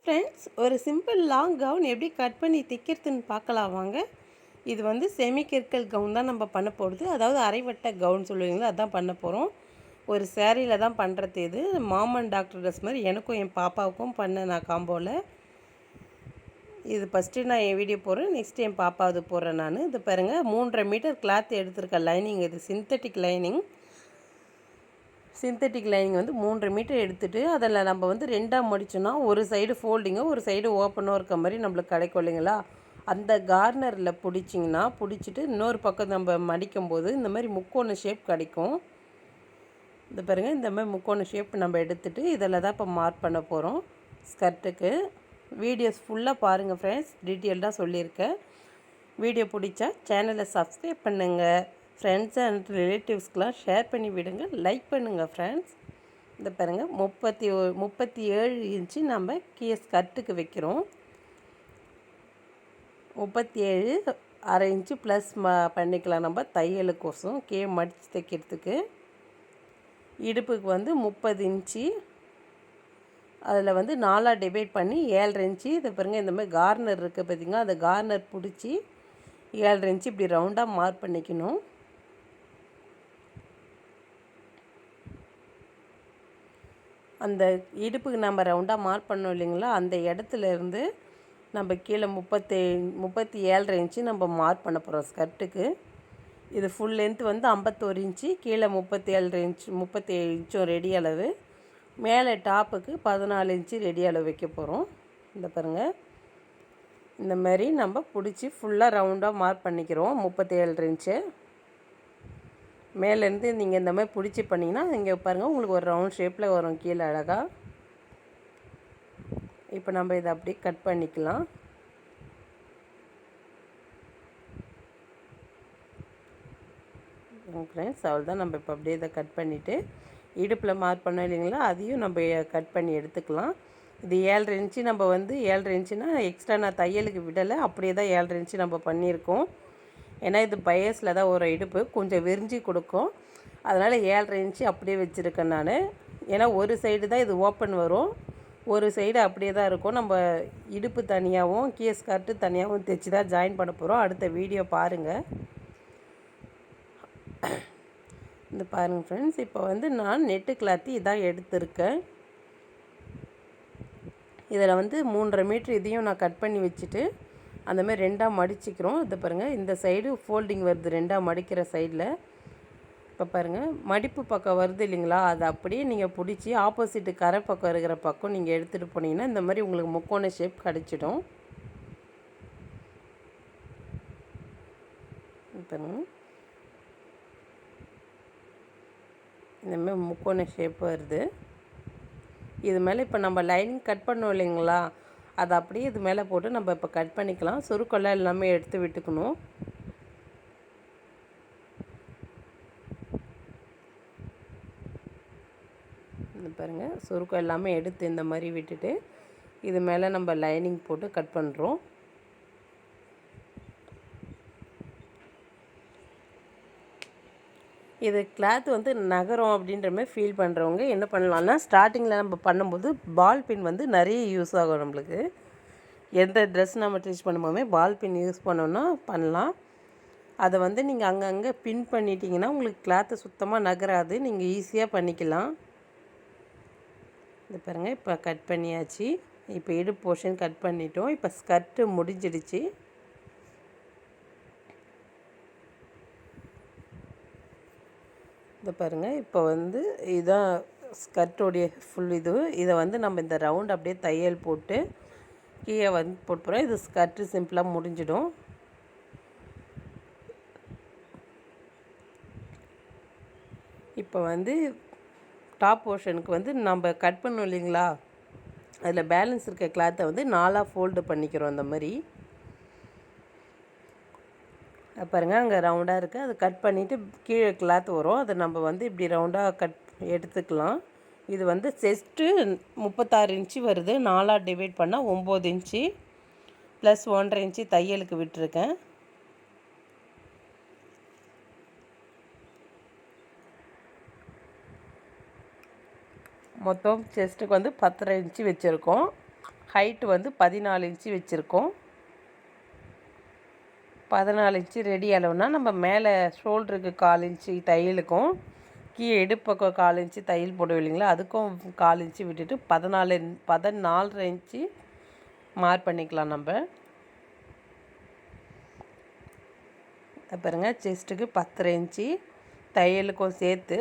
Friends, ஒரு simple long gown எப்படி cut பண்ணி தைக்கிறதுன்னு பார்க்கலாம் வாங்க. இது வந்து செமி கிர்கல் கவுன் தான் நம்ம பண்ண போகிறது. அதாவது அரைவட்ட கவுன் சொல்லுவீங்களா, அதான் பண்ண போகிறோம். ஒரு சேரீயில் தான் பண்ணுறது. இது மாமன் டாக்டர் ட்ரெஸ் மாதிரி எனக்கும் என் பாப்பாவுக்கும் பண்ணேன் நான் காம்போவில். இது ஃபஸ்ட்டு நான் என் வீடியோ போடுறேன், நெக்ஸ்ட்டு என் பாப்பாவது போடுறேன் நான். இது பாருங்கள், 3.5 மீட்டர் கிளாத் எடுத்திருக்கேன் லைனிங். இது சிந்தட்டிக் லைனிங். சிந்தட்டிக் லைனிங் வந்து 3 மீட்டர் எடுத்துகிட்டு அதில் நம்ம வந்து 2ஆக மடிச்சோன்னா ஒரு சைடு ஃபோல்டிங்கும் ஒரு சைடு ஓப்பனும் இருக்க மாதிரி நம்மளுக்கு கிடைக்கும் இல்லைங்களா. அந்த கார்னரில் பிடிச்சிங்கன்னா பிடிச்சிட்டு இன்னொரு பக்கம் நம்ம மடிக்கும்போது இந்த மாதிரி முக்கோண ஷேப் கிடைக்கும். இந்த பாருங்கள், இந்த மாதிரி முக்கோண ஷேப் நம்ம எடுத்துகிட்டு இதில் தான் இப்போ மார்க் பண்ண போகிறோம் ஸ்கர்ட்டுக்கு. வீடியோஸ் ஃபுல்லாக பாருங்கள் ஃப்ரெண்ட்ஸ், டீட்டெயில்டாக சொல்லியிருக்கேன். வீடியோ பிடிச்சா சேனலை சப்ஸ்கிரைப் பண்ணுங்கள். ஃப்ரெண்ட்ஸ் அண்ட் ரிலேட்டிவ்ஸ்க்கெலாம் ஷேர் பண்ணி விடுங்க, லைக் பண்ணுங்கள் ஃப்ரெண்ட்ஸ். இந்த பாருங்கள், 37 இன்ச்சு நம்ம கீழே ஸ்கர்ட்டுக்கு வைக்கிறோம். 37 1/2 இன்ச்சு ப்ளஸ் பண்ணிக்கலாம் நம்ம தையலுக்கோசம் கீழே மடித்து தைக்கிறதுக்கு. இடுப்புக்கு வந்து 30 இன்ச்சு, அதில் வந்து 4ஆக டிவைட் பண்ணி 7.5 இன்ச்சு. இதை பாருங்கள், இந்த மாதிரி கார்னர் இருக்குது பார்த்திங்கன்னா, அந்த கார்னர் பிடிச்சி 7.5 இன்ச்சு இப்படி ரவுண்டாக மார்க் பண்ணிக்கணும். அந்த இடுப்புக்கு நம்ம ரவுண்டாக மார்க் பண்ணோம் இல்லைங்களா, அந்த இடத்துல இருந்து நம்ம கீழே 37.5 இன்ச்சு நம்ம மார்க் பண்ண போகிறோம் ஸ்கர்ட்டுக்கு. இது ஃபுல் லென்த் வந்து 51 இன்ச்சு, கீழே 37 இன்ச்சு 37 இன்ச்சும் ரெடி அளவு, மேலே டாப்புக்கு 14 இன்ச்சு ரெடி அளவு வைக்க போகிறோம். இந்த பாருங்கள், இந்த மாதிரி நம்ம பிடிச்சி ஃபுல்லாக ரவுண்டாக மார்க் பண்ணிக்கிறோம் 37 இன்ச்சு. மேலேருந்து நீங்கள் இந்த மாதிரி பிடிச்சி பண்ணிங்கன்னா இங்கே பாருங்கள், உங்களுக்கு ஒரு ரவுண்ட் ஷேப்பில் வரும் கீழே அழகாக. இப்போ நம்ம இதை அப்படியே கட் பண்ணிக்கலாம். ஃப்ரெண்ட்ஸ், அவ்வளோதான். நம்ம இப்போ அப்படியே இதை கட் பண்ணிவிட்டு இடுப்பில் மார்க் பண்ணோம் இல்லைங்களா, அதையும் நம்ம கட் பண்ணி எடுத்துக்கலாம். இது 7.5 இன்ச்சு. நம்ம வந்து 7.5 இன்ச்சுனா எக்ஸ்ட்ரா நான் தையலுக்கு விடலை, அப்படியே தான் 7.5 இன்ச்சு நம்ம பண்ணியிருக்கோம். ஏன்னா இது பயஸில் தான் ஒரு இடுப்பு கொஞ்சம் விரிஞ்சி கொடுக்கும், அதனால் 7.5 இன்ச்சு அப்படியே வச்சுருக்கேன் நான். ஏன்னா ஒரு சைடு தான் இது ஓப்பன் வரும், ஒரு சைடு அப்படியே தான் இருக்கும். நம்ம இடுப்பு தனியாகவும் கீழே ஸ்கர்ட்டு தனியாகவும் தைச்சி தான் ஜாயின் பண்ண போகிறோம். அடுத்த வீடியோ பாருங்கள். இந்த பாருங்கள் ஃப்ரெண்ட்ஸ், இப்போ வந்து நான் நெட்டு கிளாத்து இதான் எடுத்திருக்கேன். இதில் வந்து 3.5 மீட்ரு இதையும் நான் கட் பண்ணி வச்சுட்டு அந்தமாதிரி 2ஆக மடிச்சிக்கிறோம். இதை பாருங்கள், இந்த சைடு ஃபோல்டிங் வருது 2ஆக மடிக்கிற சைடில். இப்போ பாருங்கள், மடிப்பு பக்கம் வருது இல்லைங்களா, அதை அப்படியே நீங்கள் பிடிச்சி ஆப்போசிட்டு கரை பக்கம் இருக்கிற பக்கம் நீங்கள் எடுத்துகிட்டு போனீங்கன்னா இந்த மாதிரி உங்களுக்கு முக்கோண ஷேப் கிடச்சிடும். பாருங்கள், இந்தமாதிரி முக்கோண ஷேப் வருது. இது மேலே இப்போ நம்ம லைனிங் கட் பண்ணோம் இல்லைங்களா, அதை அப்படியே இது மேலே போட்டு நம்ம இப்போ கட் பண்ணிக்கலாம். சுருக்கெல்லாம் எல்லாமே எடுத்து விட்டுக்கணும். இந்த பாருங்கள், சுருக்கம் எல்லாமே எடுத்து இந்த மாதிரி விட்டுட்டு இது மேலே நம்ம லைனிங் போட்டு கட் பண்ணுறோம். இது கிளாத் வந்து நகரம் அப்படின்ற மாதிரி ஃபீல் பண்ணுறவங்க என்ன பண்ணலான்னா, ஸ்டார்டிங்கில் நம்ம பண்ணும்போது பால் பின் வந்து நிறைய யூஸ் ஆகும் நம்மளுக்கு. எந்த ட்ரெஸ் நம்ம ஸ்டிச் பண்ணும்போதுமே பால் பின் யூஸ் பண்ணோன்னா பண்ணலாம். அதை வந்து நீங்கள் அங்கங்கே பின் பண்ணிட்டீங்கன்னா உங்களுக்கு கிளாத்து சுத்தமாக நகராது, நீங்கள் ஈஸியாக பண்ணிக்கலாம். இது பாருங்கள், இப்போ கட் பண்ணியாச்சு. இப்போ இடுப்பு போர்ஷன் கட் பண்ணிட்டோம். இப்போ ஸ்கர்ட்டு முடிஞ்சிடுச்சு. இதை பாருங்கள், இப்போ வந்து இதுதான் ஸ்கர்ட்டோடைய ஃபுல் இது. இதை வந்து நம்ம இந்த ரவுண்ட் அப்படியே தையல் போட்டு கீழே வந்து போட்டு போகிறோம். இது ஸ்கர்ட்டு சிம்பிளாக முடிஞ்சிடும். இப்போ வந்து டாப் போர்ஷனுக்கு வந்து நம்ம கட் பண்ணோம் இல்லைங்களா, அதில் பேலன்ஸ் இருக்க கிளாத்தை வந்து 4ஆக ஃபோல்டு பண்ணிக்கிறோம். அந்த மாதிரி பாருங்கள், அங்கே ரவுண்டாக இருக்குது, அதை கட் பண்ணிவிட்டு கீழே கிளாத் வரும், அதை நம்ம வந்து இப்படி ரவுண்டாக கட் எடுத்துக்கலாம். இது வந்து செஸ்ட்டு 36 இன்ச்சு வருது, 4ஆக டிவைட் பண்ணால் 9 இன்ச்சு ப்ளஸ் 1.5 இன்ச்சு தையலுக்கு விட்டுருக்கேன். மொத்தம் செஸ்ட்டுக்கு வந்து 10.5 இன்ச்சு வச்சுருக்கோம். ஹைட்டு வந்து 14 இன்ச்சு வச்சுருக்கோம். 14 இன்ச்சு ரெடி அளவுனா நம்ம மேலே ஷோல்டருக்கு 1/4 இன்ச்சு தையலுக்கும் கீழே இடுப்பக்கம் 1/4 இன்ச்சு தையல் போடுவோம் இல்லைங்களா, அதுக்கும் 1/4 இன்ச்சு விட்டுட்டு 14.5 இன்ச்சு மார்க் பண்ணிக்கலாம் நம்ம. பாருங்க, செஸ்ட்டுக்கு 10.5 இன்ச்சு தையலுக்கும் சேர்த்து.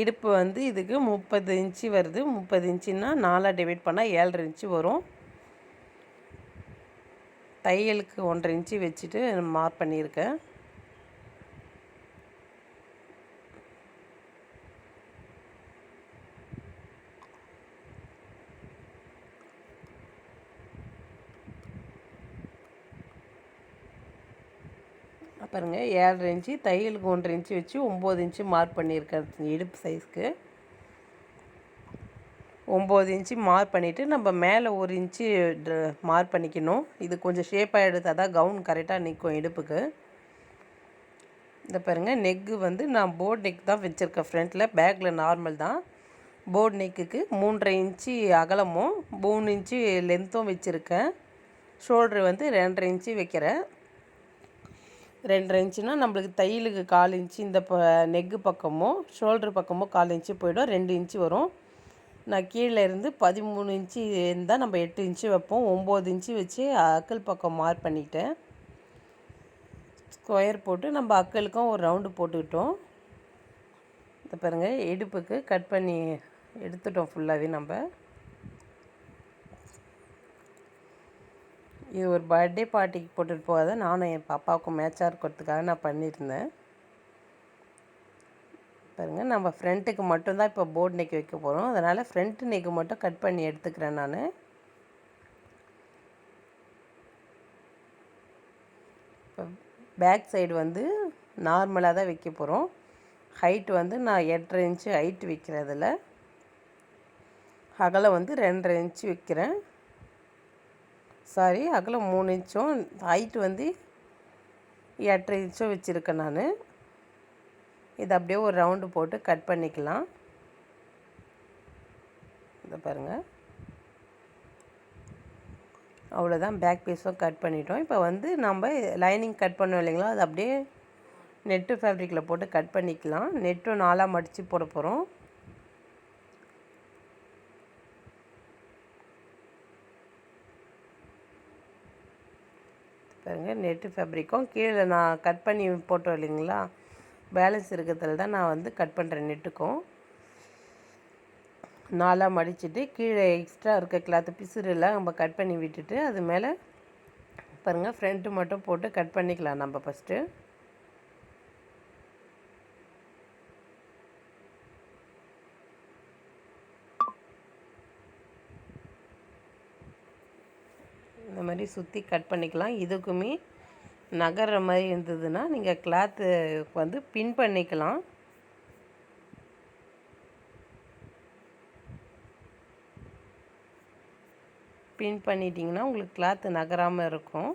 இடுப்பு வந்து இதுக்கு 30 இன்ச்சு வருது. 30 இன்ச்சுன்னா 4 டிவைட் பண்ணால் 7.5 இன்ச்சு வரும். தையலுக்கு 1.5 இன்ச்சு வச்சுட்டு மார்க் பண்ணியிருக்கேன். பாருங்கள், 7.5 இன்ச்சு தையலுக்கு 1.5 இன்ச்சு வச்சு 9 இன்ச்சு மார்க் பண்ணியிருக்கேன். இடுப்பு சைஸ்க்கு 9 இன்ச்சு மார்க் பண்ணிவிட்டு நம்ம மேலே 1 இன்ச்சு மார்க் பண்ணிக்கணும். இது கொஞ்சம் ஷேப்பாக எடுத்தால் தான் கவுன் கரெக்டாக நிற்கும் இடுப்புக்கு. இந்த பாருங்கள், நெக்கு வந்து நான் போர்ட் நெக் தான் வச்சுருக்கேன் ஃப்ரண்ட்டில். பேக்கில் நார்மல் தான். போர்ட் நெக்குக்கு 3.5 இன்ச்சு அகலமும் 3 இன்ச்சு லென்த்தும் வச்சுருக்கேன். ஷோல்ட்ரு வந்து 2.5 இன்ச்சு வைக்கிறேன். 2.5 இன்ச்சுனா நம்மளுக்கு தையலுக்கு 1/4 இன்ச்சு இந்த நெக்கு பக்கமும் ஷோல்ட்ரு பக்கமும் 1/4 இன்ச்சு போய்டும். 2 இன்ச்சு வரும். நான் கீழே இருந்து 13 இன்ச்சு இருந்தால் நம்ம 8 இன்ச்சு வைப்போம். 9 இன்ச்சு வச்சு அக்கல் பக்கம் மார்க் பண்ணிவிட்டேன். ஸ்கொயர் போட்டு நம்ம அக்கலுக்கும் ஒரு ரவுண்டு போட்டுக்கிட்டோம். இதை பாருங்கள், இடுப்புக்கு கட் பண்ணி எடுத்துட்டோம் ஃபுல்லாகவே. நம்ம இது ஒரு பர்த்டே பார்ட்டிக்கு போட்டுட்டு போகாத, நானும் என் பாப்பாவுக்கும் மேட்சாக இருக்கிறதுக்காக நான் பண்ணியிருந்தேன். பாருங்கள், நம்ம ஃப்ரண்ட்டுக்கு மட்டும்தான் இப்போ போர்ட் நெக் வைக்க போகிறோம். அதனால் ஃப்ரண்ட்டு நெக்கு மட்டும் கட் பண்ணி எடுத்துக்கிறேன் நான். இப்போ பேக் சைடு வந்து நார்மலாக தான் வைக்க போகிறோம். ஹைட்டு வந்து நான் 8.5 இன்ச்சு ஹைட்டு வைக்கிறேன். அதில் அகலம் வந்து 2.5 இன்ச்சு வைக்கிறேன். அகலம் 3 இன்ச்சும் ஹைட்டு வந்து 8.5 இன்ச்சும் வச்சுருக்கேன் நான். இது அப்படியே ஒரு ரவுண்டு போட்டு கட் பண்ணிக்கலாம். இதை பாருங்கள், அவ்வளோதான். பேக் பீஸும் கட் பண்ணிட்டோம். இப்போ வந்து நம்ம லைனிங் கட் பண்ணோம் இல்லைங்களா, அது அப்படியே நெட்டு ஃபேப்ரிக்கில் போட்டு கட் பண்ணிக்கலாம். நெட்டும் 4 மடித்து போட போகிறோம். பாருங்கள், நெட்டு ஃபேப்ரிக்கும் கீழே நான் கட் பண்ணி போட்டோம் இல்லைங்களா, பேலன்ஸ் இருக்கிறதுல தான் நான் வந்து கட் பண்ணுறேன். நெட்டுக்கும் 4 மடிச்சுட்டு கீழே எக்ஸ்ட்ரா இருக்க கிளாத்து பிசுறுலாம் நம்ம கட் பண்ணி விட்டுட்டு அது மேலே பாருங்கள் ஃப்ரண்ட்டு மட்டும் போட்டு கட் பண்ணிக்கலாம் நம்ம ஃபஸ்ட்டு. இந்த மாதிரி சுற்றி கட் பண்ணிக்கலாம். இதுக்குமே நகர்ற மாதிரி இருந்ததுன்னா நீங்கள் கிளாத்து வந்து பின் பண்ணிக்கலாம். பின் பண்ணிட்டீங்கன்னா உங்களுக்கு கிளாத்து நகராமல் இருக்கும்.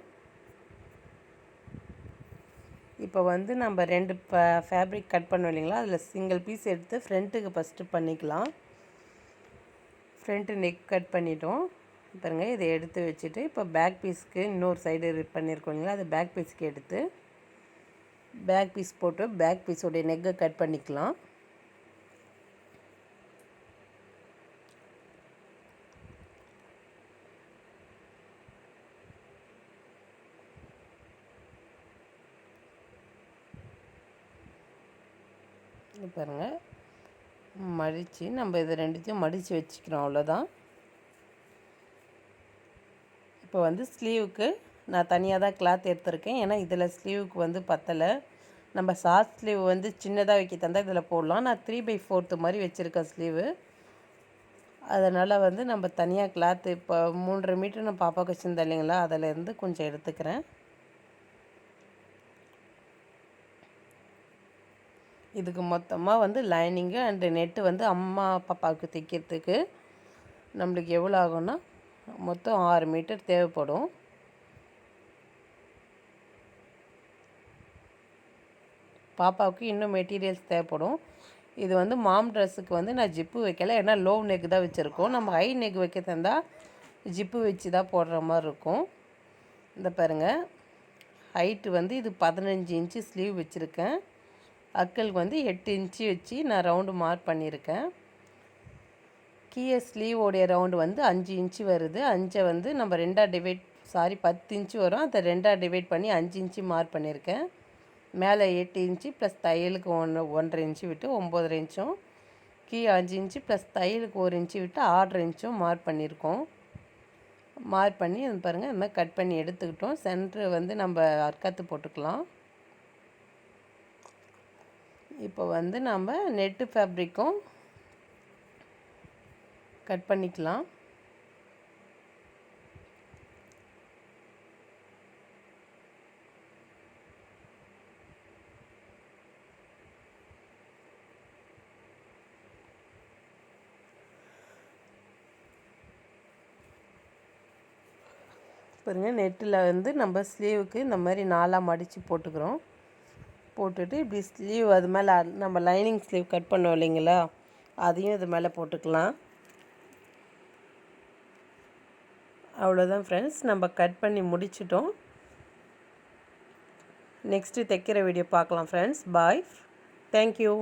இப்போ வந்து நம்ம 2 ஃபேப்ரிக் கட் பண்ணோம் இல்லைங்களா, அதில் சிங்கிள் பீஸ் எடுத்து ஃப்ரண்ட்டுக்கு ஃபஸ்ட்டு பண்ணிக்கலாம். ஃப்ரண்ட்டு நெக் கட் பண்ணிட்டோம். பாருங்கள், இதை எடுத்து வச்சுட்டு இப்போ பேக் பீஸ்க்கு இன்னொரு சைடு பண்ணியிருக்கோம் இல்லைங்களா, அது பேக் பீஸ்க்கு எடுத்து பேக் பீஸ் போட்டு பேக் பீஸோடைய நெக்கை கட் பண்ணிக்கலாம். பாருங்கள், மடித்து நம்ம இதை ரெண்டுத்தையும் மடித்து வச்சுக்கிறோம். அவ்வளோதான். இப்போ வந்து ஸ்லீவுக்கு நான் தனியாக தான் கிளாத் எடுத்திருக்கேன். ஏன்னா இதில் ஸ்லீவுக்கு வந்து பத்தலை. நம்ம ஷார்ட் ஸ்லீவ் வந்து சின்னதாக வைக்க தந்தால் இதில் போடலாம். நான் 3/4 மாதிரி வச்சுருக்கேன் ஸ்லீவு. அதனால் வந்து நம்ம தனியாக கிளாத்து இப்போ 3.5 மீட்டர் நான் பாப்பாவுக்கு வச்சுருந்தேன் இல்லைங்களா, அதிலேருந்து கொஞ்சம் எடுத்துக்கிறேன். இதுக்கு மொத்தமாக வந்து லைனிங்கு அண்டு நெட்டு வந்து அம்மா பாப்பாவுக்கு தைக்கிறதுக்கு நம்மளுக்கு எவ்வளோ ஆகும்னா மொத்தம் 6 மீட்டர் தேவைப்படும். பாப்பாவுக்கு இன்னும் மெட்டீரியல்ஸ் தேவைப்படும். இது வந்து மாம் ட்ரெஸ்ஸுக்கு வந்து நான் ஜிப்பு வைக்கல, ஏன்னா லோ நெக் தான் வச்சுருக்கோம். நம்ம ஹை நெக் வைக்க தந்தால் ஜிப்பு வச்சு தான் போடுற மாதிரி இருக்கும். இந்த பாருங்கள், ஹைட்டு வந்து இது 15 இன்ச்சு ஸ்லீவ் வச்சுருக்கேன். அக்கலுக்கு வந்து 8 இன்ச்சு வச்சு நான் ரவுண்டு மார்க் பண்ணியிருக்கேன். கீழே ஸ்லீவோடைய ரவுண்டு வந்து 5 இன்ச்சு வருது. 5 வந்து நம்ம 10 இன்ச்சு வரும், அதை 2 டிவைட் பண்ணி 5 இன்ச்சு மார்க் பண்ணியிருக்கேன். மேலே 8 இன்ச்சு ப்ளஸ் தையலுக்கு 1.5 இன்ச்சு விட்டு 9.5 இன்ச்சும், கீழே 5 இன்ச்சு ப்ளஸ் தையலுக்கு 1 இன்ச்சு விட்டு 6.5 இன்ச்சும் மார்க் பண்ணியிருக்கோம். மார்க் பண்ணி அது பாருங்கள், இந்த மாதிரி கட் பண்ணி எடுத்துக்கிட்டோம். சென்ட்ரு வந்து நம்ம அர்க்கத்து போட்டுக்கலாம். இப்போ வந்து நம்ம நெட்டு ஃபேப்ரிக்கும் கட் பண்ணிக்கலாம். பாருங்கள், நெட்டில் வந்து நம்ம ஸ்லீவுக்கு இந்த மாதிரி 4ஆக மடித்து போட்டுக்கிறோம். போட்டுட்டு இப்படி ஸ்லீவ் அது மேலே நம்ம லைனிங் ஸ்லீவ் கட் பண்ணோம் இல்லைங்களா, அதையும் இது மேலே போட்டுக்கலாம். அவ்வளோதான் ஃப்ரெண்ட்ஸ், நம்ம கட் பண்ணி முடிச்சிட்டோம். நெக்ஸ்ட்டு தைக்கிற வீடியோ பார்க்கலாம் ஃப்ரெண்ட்ஸ். பாய், தேங்க்யூ.